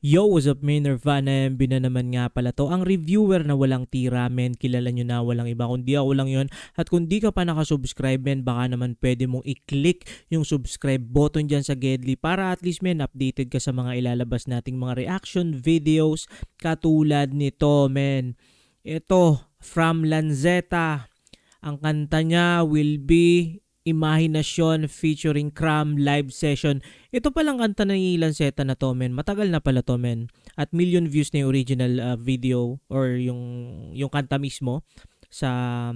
Yo, what's up men? Nirvana MB na naman nga pala to. Ang reviewer na walang tira men, kilala nyo na walang iba. Kundi ako lang yon. At kung di ka pa nakasubscribe men, baka naman pwede mong i-click yung subscribe button dyan sa Gedli para at least men, updated ka sa mga ilalabas nating mga reaction videos katulad nito men. Ito, from Lanzetta. Ang kanta niya will be Imahinasyon featuring Cram live session. Ito palang kanta ni Lanzetta na to men. Matagal na pala to men. At million views na yung original video or yung kanta mismo sa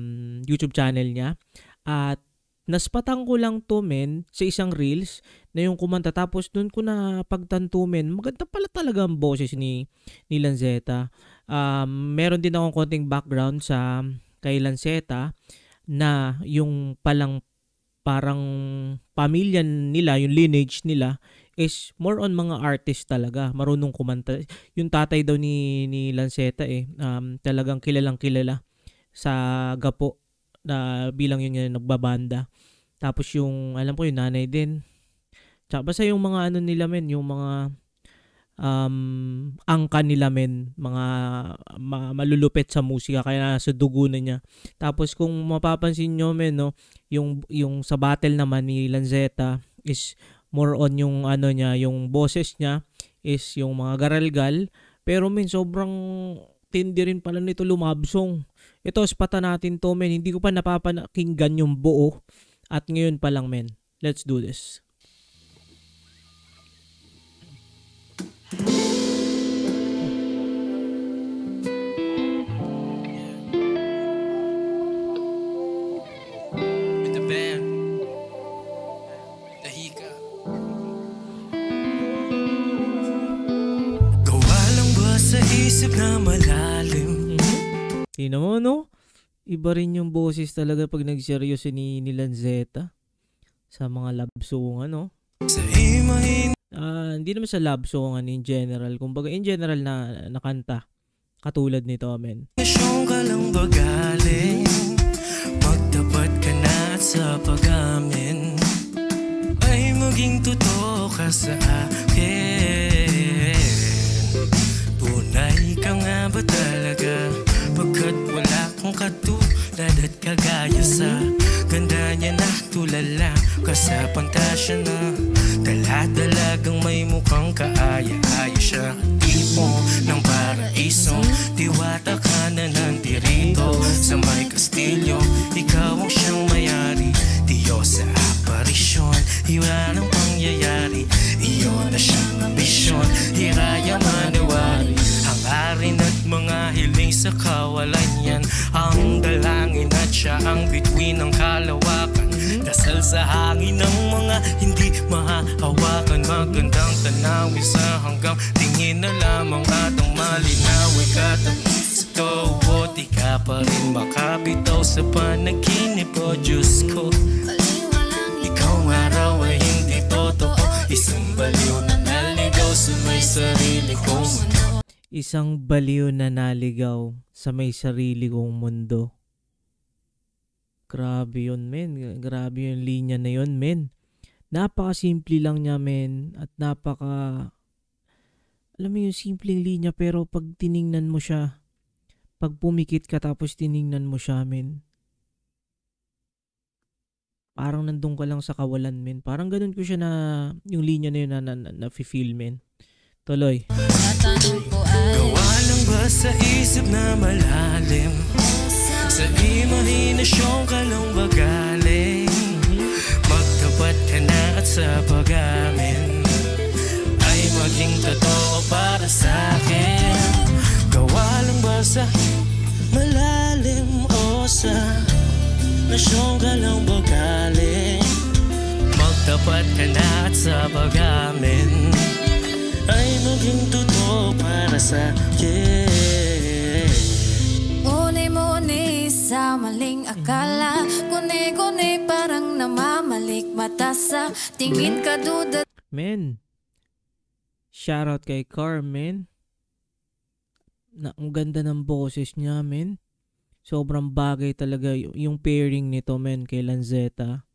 YouTube channel niya. At naspatang ko lang to men sa isang reels na yung kumanta. Tapos dun ko na pagtanto men, maganda pala talaga ang boses ni Lanzetta. Meron din akong konting background sa kay Lanzetta na yung parang pamilya nila, yung lineage nila is more on mga artist talaga, marunong kumanta. Yung tatay daw ni Lanzetta talagang kilalang kilala sa gapo na bilang yun yung nagbabanda. Tapos yung alam ko yung nanay din. Tsaka basta yung mga ano nila men, yung mga angka nila men, mga malulupit sa musika kaya nasa dugo na niya. Tapos kung mapapansin nyo men no, yung sa battle naman ni Lanzetta is more on yung ano niya, yung boses niya is yung mga garalgal, pero men sobrang tindi rin pala nito lumabsong. Ito spata natin to men, hindi ko pa napapakinggan yung buo at ngayon pa lang men. Let's do this. Isip na malalim. Tingnan mo no? Iba rin yung boses talaga pag nagseryoso ni Lanzetta sa mga love song no? Sa imahin. Hindi naman sa love song in general. Kumbaga in general na kanta. Katulad nito men. Nasyong ka lang bagaling, magtapat ka na at sa pag-amin ay maging totoo ka sa akin. Tunay ka nga ba talaga? Pagkat wala kang katulad at kagaya sa ganda niya na tulala ka sa pantasya na dala-dalagang may mukhang kaaya-aya siya. Tipo ng paraiso, diwata ka na nandirito sa may kastilyo. Ikaw ang siyang mayari, Diyos sa aparisyon. Hiwa ng pangyayari, iyon na siyang ambisyon. Hiraya maniwari, hangarin at mga hiling sa kawalan yan. Ang dalangin at siya ang bituin ng kalawakan. Dasal sa hangin ng mga hindi mahahawakan. Magandang tanawin sa hanggang tingin na lamang at ang malinawi katamis. Ito, di ka pa rin makabitaw sa panaginip. O Diyos ko, ikaw araw ay hindi totoo. Isang baliw na naligaw sa may sarili kong mundo. Isang baliw na naligaw sa may sarili kong mundo. Grabe yun men. Grabe yung linya na yun men. Napaka-simple lang niya men. At alam mo yung simpleng linya pero pag tiningnan mo siya, pag pumikit ka tapos tiningnan mo siya men, parang nandun ka lang sa kawalan men. Parang ganun ko siya na yung linya na yun na feel men. Tuloy. Gawa lang ba sa isip na malalim? Sa imahinasyon ka lang ba galing? Magtapat ka na at sa pag-amin ay maging totoo para sa akin. Gawa lang ba sa malalim o sa nasyon ka lang ba galing? Magtapat ka na at sa pag-amin ay maging totoo para sa akin. Muni-muni sa maling akala, kuni-kuni parang namamalik mata sa tingin ka duda. Men, shoutout kay Carmen. Ang ganda ng boses niya men. Sobrang bagay talaga yung pairing nito men kay Lanzetta.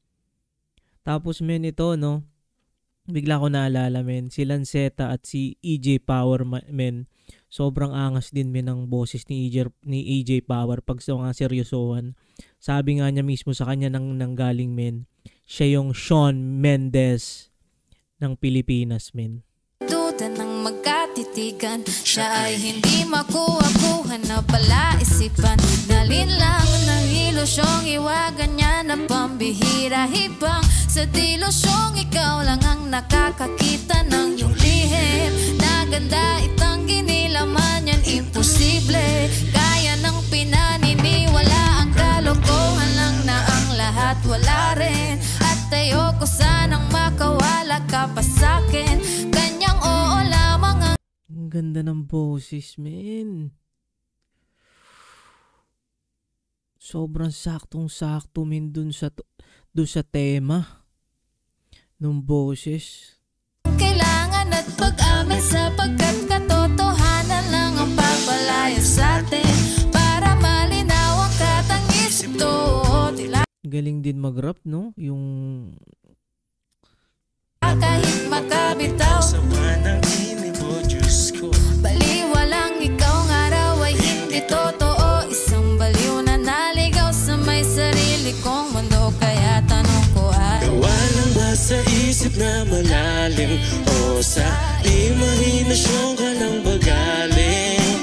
Tapos men ito no, bigla ko naalala men, si Lanceta at si EJ Power men. Sobrang angas din men ng boses ni EJ Power pag sa mga seryosohan. Sabi nga niya mismo sa kanya nang galing men, siya yung Shawn Mendes ng Pilipinas men. Duda ng magkatitigan, siya ay hindi makuha-kuha na palaisipan. Dalin lang ng ilusyong iwagan niya na pambihira hibang. Sa dilusyong ikaw lang ang nakakakita ng iyong lihim. Na ganda itanggi nilaman yan imposible. Kaya ng pinaniniwala ang kalokohan lang na ang lahat wala rin. At ayoko sanang makawala ka pa sa'kin. Kanyang oo lamang ang Ganda ng boses, men. Sobrang saktong-sakto, men, dun sa tema ng boses. kailangan at pag-amin sapagkat katotohanan lang ang papalaya sa'tin. Para malinaw ang katangis ito. Galing din mag-rap, no? Yung Kahit makabitaw Sa panaginip mo, Diyos ko. baliwalang ikaw nga raw ay hindi totoo. Isang baliw na naligaw sa may sarili kong mundo. Kaya tanong ko ay Gawa lang ba sa isip na malalim o sa imahinasyon ka ng bagaling?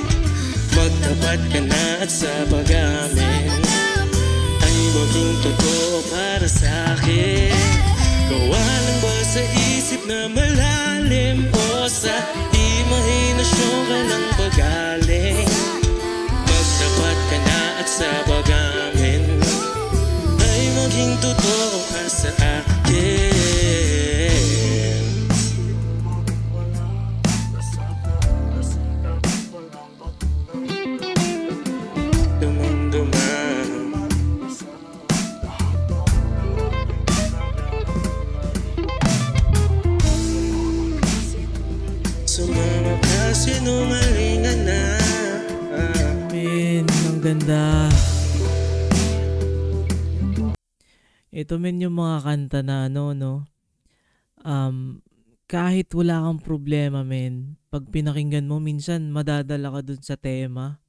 Magtapat ka na at sa pag-amin ay maging totoo para sa'kin. Gawa lang ba sa isip na malalim o sa imahinasyon ka ng bagaling? Magtapat ka na at sa pag-amin ay maging totoo ka sa akin. Dumang-duman sumama ka, sinungalingan na. men, ang ganda. Ito men yung mga kanta na ano, no? Kahit wala kang problema, men, pag pinakinggan mo, minsan madadala ka dun sa tema.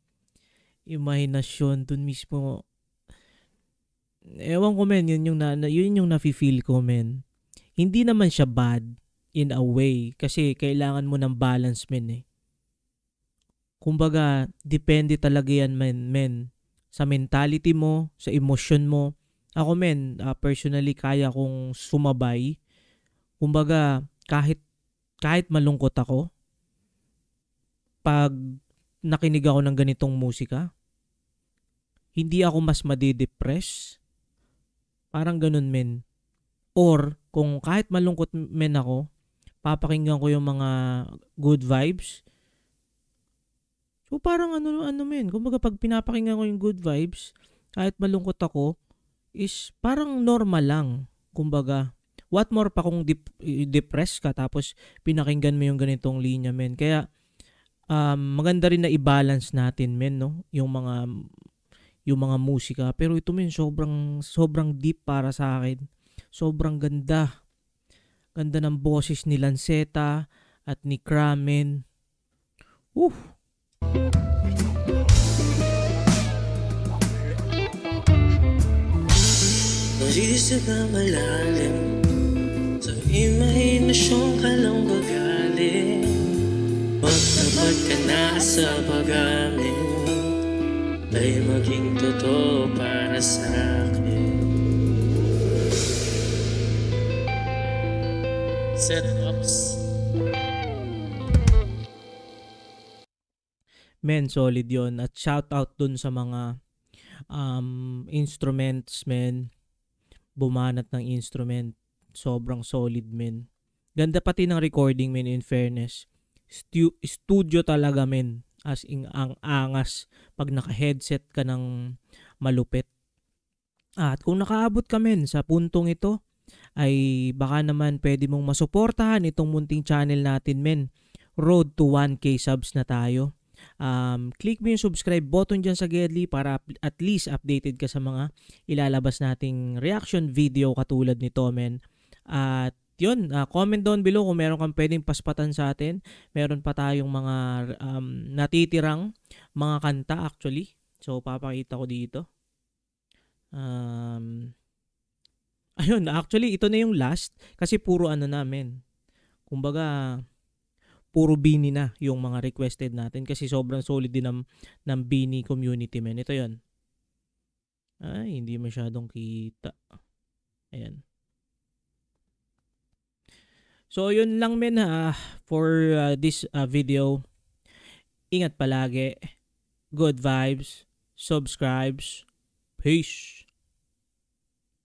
Imahinasyon, dun mismo. Ewan ko, men, yun yung nafe-feel ko, men. Hindi naman siya bad in a way kasi kailangan mo ng balance, men, eh. Kumbaga, depende talaga yan, men. Sa mentality mo, sa emosyon mo. Ako, men, personally, kaya kong sumabay. Kumbaga, kahit malungkot ako, pag nakinig ako ng ganitong musika, hindi ako mas madidepress. Parang ganun, men. Or, kung kahit malungkot, men, ako, papakinggan ko yung mga good vibes. So, parang ano, men. Kumbaga, pag pinapakinggan ko yung good vibes, kahit malungkot ako, is parang normal lang. Kumbaga, what more pa kung depressed ka tapos pinakinggan mo yung ganitong linya, men. Kaya, maganda rin na i-balance natin, men, no? Yung mga musika. Pero ito, men, sobrang deep para sa akin. Sobrang ganda. Ganda ng boses ni Lanceta at ni Kramen. Naisip na malalim sa imahinasyon ka lang bagaling. Magtapat ka na sa pag-amin ay maging totoo para sa akin. Setups. Men, solid yon. At shout out dun sa mga instruments, men. Bumanat ng instrument. Sobrang solid, men. Ganda pati ng recording, men, in fairness. Studio talaga, men. As in, ang angas pag naka-headset ka ng malupit. At kung nakaabot ka, men, sa puntong ito, ay baka naman pwede mong masuportahan itong munting channel natin, men. Road to 1K subs na tayo. Click mo yung subscribe button dyan sa Gedli para at least updated ka sa mga ilalabas nating reaction video katulad nito, men. At yun, comment down below kung meron kang pwedeng paspatan sa atin. Meron pa tayong mga natitirang mga kanta actually. So, papakita ko dito. Ayun, actually, ito na yung last kasi puro ano namin. Kumbaga, puro Bini na yung mga requested natin kasi sobrang solid din ng Bini community, men. Ito yun. Ay, hindi masyadong kita. Ayan. So, yun lang men for this video. Ingat palagi. Good vibes. Subscribes. Peace.